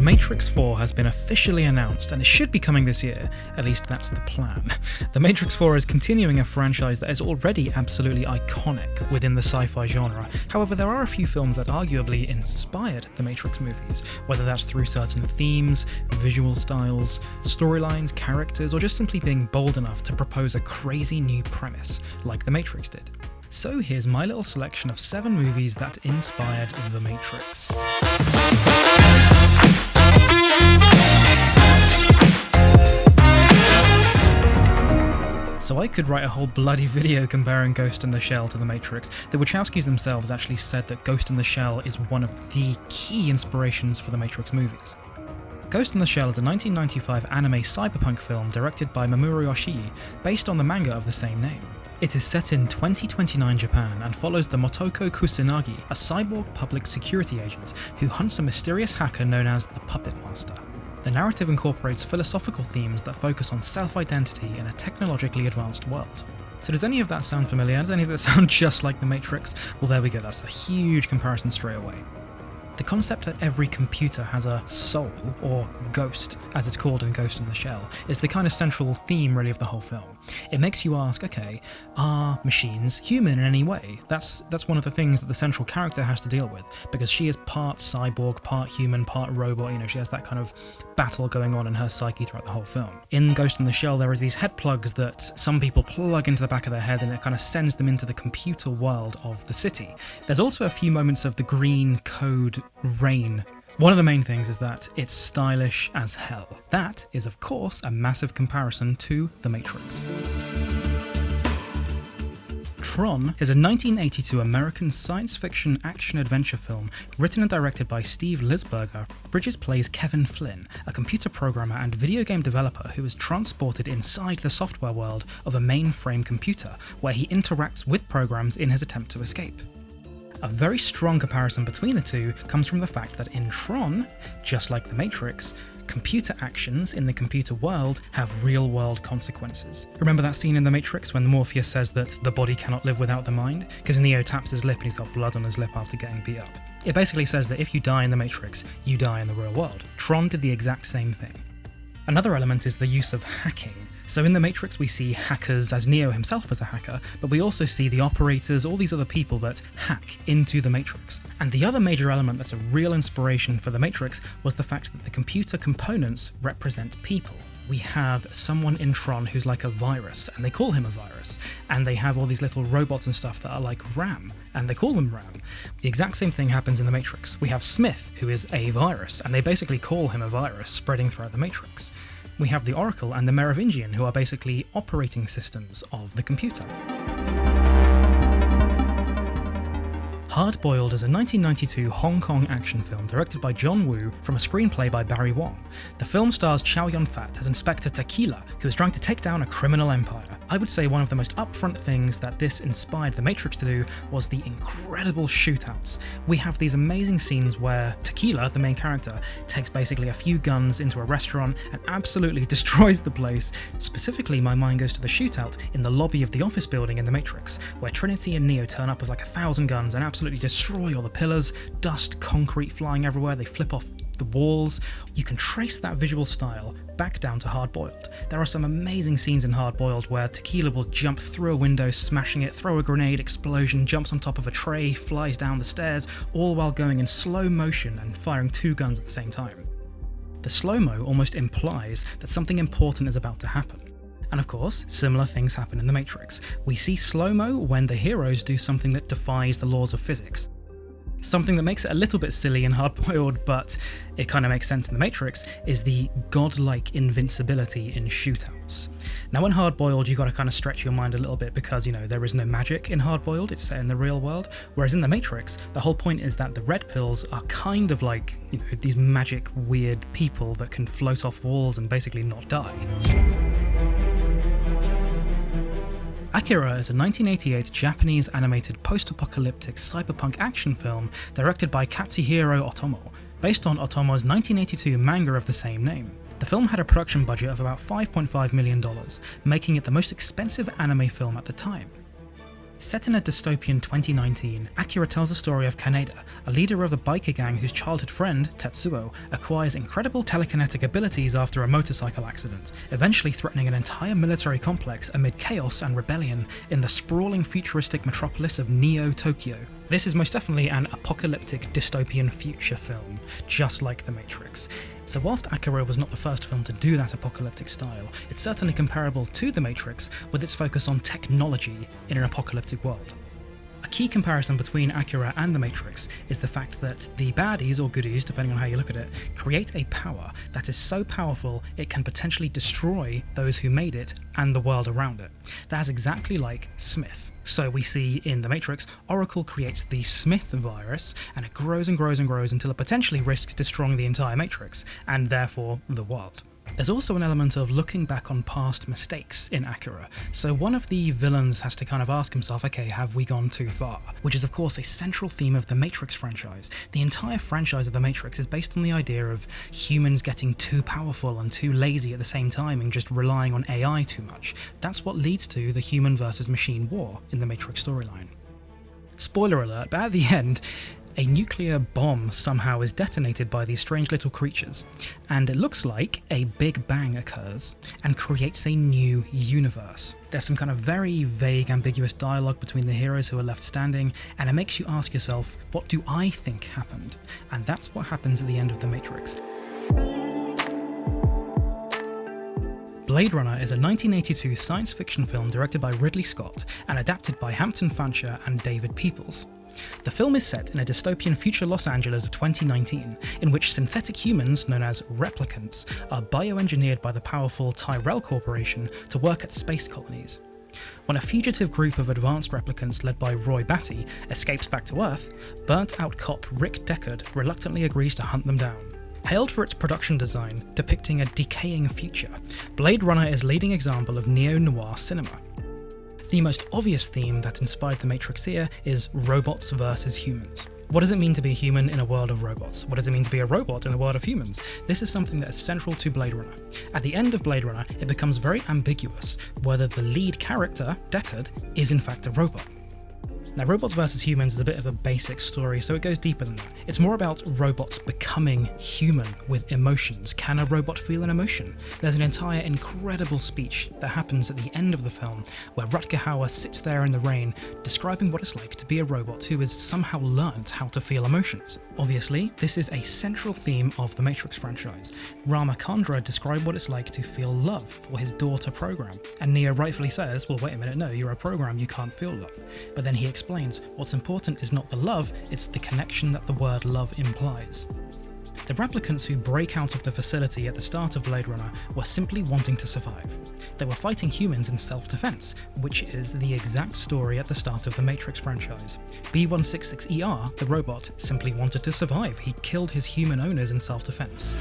Matrix 4 has been officially announced, and it should be coming this year, at least that's the plan. The Matrix 4 is continuing a franchise that is already absolutely iconic within the sci-fi genre. However, there are a few films that arguably inspired the Matrix movies, whether that's through certain themes, visual styles, storylines, characters, or just simply being bold enough to propose a crazy new premise, like The Matrix did. So here's my little selection of 7 movies that inspired The Matrix. So I could write a whole bloody video comparing Ghost in the Shell to The Matrix. The Wachowskis themselves actually said that Ghost in the Shell is one of the key inspirations for the Matrix movies. Ghost in the Shell is a 1995 anime cyberpunk film directed by Mamoru Oshii, based on the manga of the same name. It is set in 2029 Japan and follows the Motoko Kusanagi, a cyborg public security agent who hunts a mysterious hacker known as the Puppet Master. The narrative incorporates philosophical themes that focus on self-identity in a technologically advanced world. So does any of that sound familiar? Does any of that sound just like The Matrix? Well, there we go, that's a huge comparison straight away. The concept that every computer has a soul, or ghost, as it's called in Ghost in the Shell, is the kind of central theme really of the whole film. It makes you ask, okay, are machines human in any way? That's one of the things that the central character has to deal with, because she is part cyborg, part human, part robot, she has that kind of battle going on in her psyche throughout the whole film. In Ghost in the Shell, there are these head plugs that some people plug into the back of their head and it kind of sends them into the computer world of the city. There's also a few moments of the green code rain. One of the main things is that it's stylish as hell. That is, of course, a massive comparison to The Matrix. Tron is a 1982 American science fiction action-adventure film written and directed by Steve Lisberger. Bridges plays Kevin Flynn, a computer programmer and video game developer who is transported inside the software world of a mainframe computer, where he interacts with programs in his attempt to escape. A very strong comparison between the two comes from the fact that in Tron, just like The Matrix, computer actions in the computer world have real-world consequences. Remember that scene in The Matrix when Morpheus says that the body cannot live without the mind? Because Neo taps his lip and he's got blood on his lip after getting beat up. It basically says that if you die in The Matrix, you die in the real world. Tron did the exact same thing. Another element is the use of hacking. So in The Matrix we see hackers, as Neo himself is a hacker, but we also see the operators, all these other people that hack into The Matrix. And the other major element that's a real inspiration for The Matrix was the fact that the computer components represent people. We have someone in Tron who's like a virus, and they call him a virus, and they have all these little robots and stuff that are like RAM, and they call them RAM. The exact same thing happens in The Matrix. We have Smith, who is a virus, and they basically call him a virus, spreading throughout The Matrix. We have the Oracle and the Merovingian, who are basically operating systems of the computer. Hard Boiled is a 1992 Hong Kong action film directed by John Woo from a screenplay by Barry Wong. The film stars Chow Yun-fat as Inspector Tequila, who is trying to take down a criminal empire. I would say one of the most upfront things that this inspired The Matrix to do was the incredible shootouts. We have these amazing scenes where Tequila, the main character, takes basically a few guns into a restaurant and absolutely destroys the place. Specifically, my mind goes to the shootout in the lobby of the office building in The Matrix, where Trinity and Neo turn up with like 1,000 guns and absolutely destroy all the pillars, dust, concrete flying everywhere, they flip off the walls. You can trace that visual style back down to Hard Boiled. There are some amazing scenes in Hard Boiled where Tequila will jump through a window, smashing it, throw a grenade, explosion, jumps on top of a tray, flies down the stairs, all while going in slow motion and firing 2 guns at the same time. The slow-mo almost implies that something important is about to happen. And of course, similar things happen in The Matrix. We see slow-mo when the heroes do something that defies the laws of physics. Something that makes it a little bit silly and hard-boiled, but it kind of makes sense in The Matrix, is the godlike invincibility in shootouts. Now in Hard-Boiled, you got to kind of stretch your mind a little bit because, there is no magic in Hard-Boiled, it's set in the real world, whereas in The Matrix, the whole point is that the red pills are kind of like, these magic, weird people that can float off walls and basically not die. Akira is a 1988 Japanese animated post-apocalyptic cyberpunk action film directed by Katsuhiro Otomo, based on Otomo's 1982 manga of the same name. The film had a production budget of about $5.5 million, making it the most expensive anime film at the time. Set in a dystopian 2019, Akira tells the story of Kaneda, a leader of the biker gang whose childhood friend, Tetsuo, acquires incredible telekinetic abilities after a motorcycle accident, eventually threatening an entire military complex amid chaos and rebellion in the sprawling futuristic metropolis of Neo-Tokyo. This is most definitely an apocalyptic dystopian future film, just like The Matrix. So whilst Akira was not the first film to do that apocalyptic style, it's certainly comparable to The Matrix with its focus on technology in an apocalyptic world. A key comparison between Akira and The Matrix is the fact that the baddies, or goodies depending on how you look at it, create a power that is so powerful it can potentially destroy those who made it and the world around it. That's exactly like Smith. So we see in The Matrix, Oracle creates the Smith virus, and it grows and grows and grows until it potentially risks destroying the entire Matrix, and therefore the world. There's also an element of looking back on past mistakes in Akira, so one of the villains has to kind of ask himself, okay, have we gone too far? Which is of course a central theme of the Matrix franchise. The entire franchise of the Matrix is based on the idea of humans getting too powerful and too lazy at the same time and just relying on AI too much. That's what leads to the human versus machine war in the Matrix storyline. Spoiler alert, but at the end, a nuclear bomb somehow is detonated by these strange little creatures, and it looks like a big bang occurs and creates a new universe. There's some kind of very vague, ambiguous dialogue between the heroes who are left standing, and it makes you ask yourself, what do I think happened? And that's what happens at the end of The Matrix. Blade Runner is a 1982 science fiction film directed by Ridley Scott and adapted by Hampton Fancher and David Peoples. The film is set in a dystopian future Los Angeles of 2019, in which synthetic humans, known as replicants, are bioengineered by the powerful Tyrell Corporation to work at space colonies. When a fugitive group of advanced replicants led by Roy Batty escapes back to Earth, burnt-out cop Rick Deckard reluctantly agrees to hunt them down. Hailed for its production design, depicting a decaying future, Blade Runner is a leading example of neo-noir cinema. The most obvious theme that inspired The Matrix here is robots versus humans. What does it mean to be a human in a world of robots? What does it mean to be a robot in a world of humans? This is something that is central to Blade Runner. At the end of Blade Runner, it becomes very ambiguous whether the lead character, Deckard, is in fact a robot. Now, robots versus humans is a bit of a basic story, so it goes deeper than that. It's more about robots becoming human with emotions. Can a robot feel an emotion? There's an entire incredible speech that happens at the end of the film where Rutger Hauer sits there in the rain describing what it's like to be a robot who has somehow learned how to feel emotions. Obviously, this is a central theme of the Matrix franchise. Rama Kandra described what it's like to feel love for his daughter program, and Neo rightfully says, well, wait a minute, no, you're a program, you can't feel love. But then he explains what's important is not the love, it's the connection that the word love implies. The replicants who break out of the facility at the start of Blade Runner were simply wanting to survive. They were fighting humans in self-defense, which is the exact story at the start of the Matrix franchise. B166ER, the robot, simply wanted to survive. He killed his human owners in self-defense.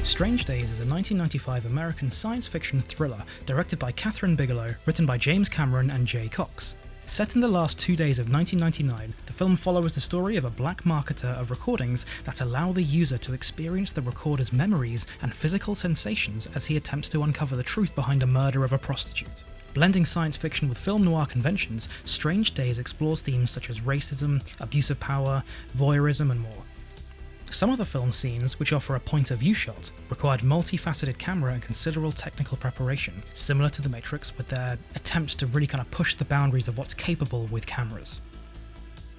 Strange Days is a 1995 American science fiction thriller directed by Catherine Bigelow, written by James Cameron and Jay Cox. Set in the last 2 days of 1999, the film follows the story of a black marketer of recordings that allow the user to experience the recorder's memories and physical sensations as he attempts to uncover the truth behind a murder of a prostitute. Blending science fiction with film noir conventions, Strange Days explores themes such as racism, abuse of power, voyeurism, and more. Some of the film scenes, which offer a point-of-view shot, required multifaceted camera and considerable technical preparation, similar to The Matrix with their attempts to really kind of push the boundaries of what's capable with cameras.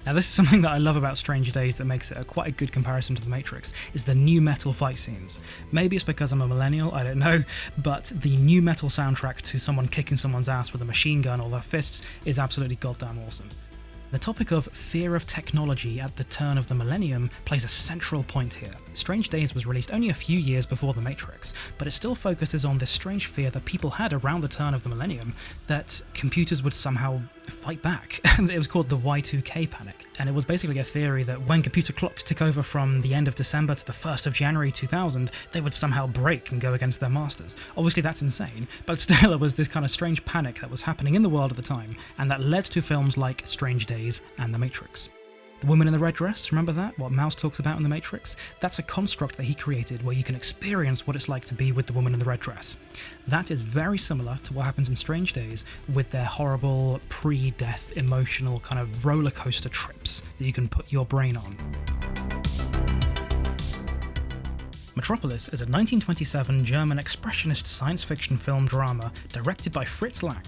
Now, this is something that I love about Strange Days that makes it quite a good comparison to The Matrix, is the nu metal fight scenes. Maybe it's because I'm a millennial, I don't know, but the nu metal soundtrack to someone kicking someone's ass with a machine gun or their fists is absolutely goddamn awesome. The topic of fear of technology at the turn of the millennium plays a central point here. Strange Days was released only a few years before The Matrix, but it still focuses on this strange fear that people had around the turn of the millennium that computers would somehow fight back. It was called the Y2K panic, and it was basically a theory that when computer clocks took over from the end of December to the 1st of January 2000, they would somehow break and go against their masters. Obviously that's insane, but still it was this kind of strange panic that was happening in the world at the time, and that led to films like Strange Days and The Matrix. The woman in the red dress, remember that? What Mouse talks about in The Matrix? That's a construct that he created where you can experience what it's like to be with the woman in the red dress. That is very similar to what happens in Strange Days with their horrible pre-death emotional kind of roller coaster trips that you can put your brain on. Metropolis is a 1927 German expressionist science fiction film drama directed by Fritz Lang.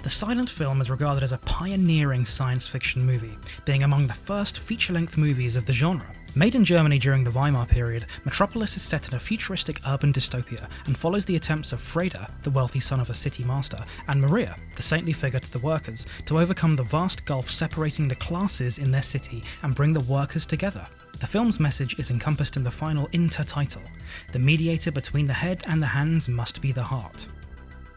The silent film is regarded as a pioneering science fiction movie, being among the first feature-length movies of the genre. Made in Germany during the Weimar period, Metropolis is set in a futuristic urban dystopia and follows the attempts of Freda, the wealthy son of a city master, and Maria, the saintly figure to the workers, to overcome the vast gulf separating the classes in their city and bring the workers together. The film's message is encompassed in the final intertitle: the mediator between the head and the hands must be the heart.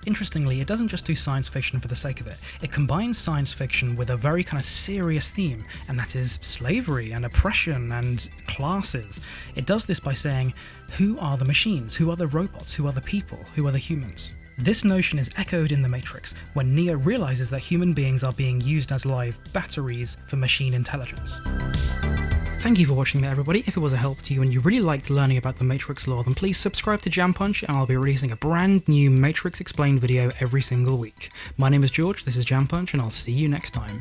Interestingly, it doesn't just do science fiction for the sake of it. It combines science fiction with a very kind of serious theme, and that is slavery and oppression and classes. It does this by saying, who are the machines? Who are the robots? Who are the people? Who are the humans? This notion is echoed in The Matrix, when Neo realizes that human beings are being used as live batteries for machine intelligence. Thank you for watching that, everybody. If it was a help to you and you really liked learning about the Matrix lore, then please subscribe to Jam Punch and I'll be releasing a brand new Matrix Explained video every single week. My name is George, this is Jam Punch, and I'll see you next time.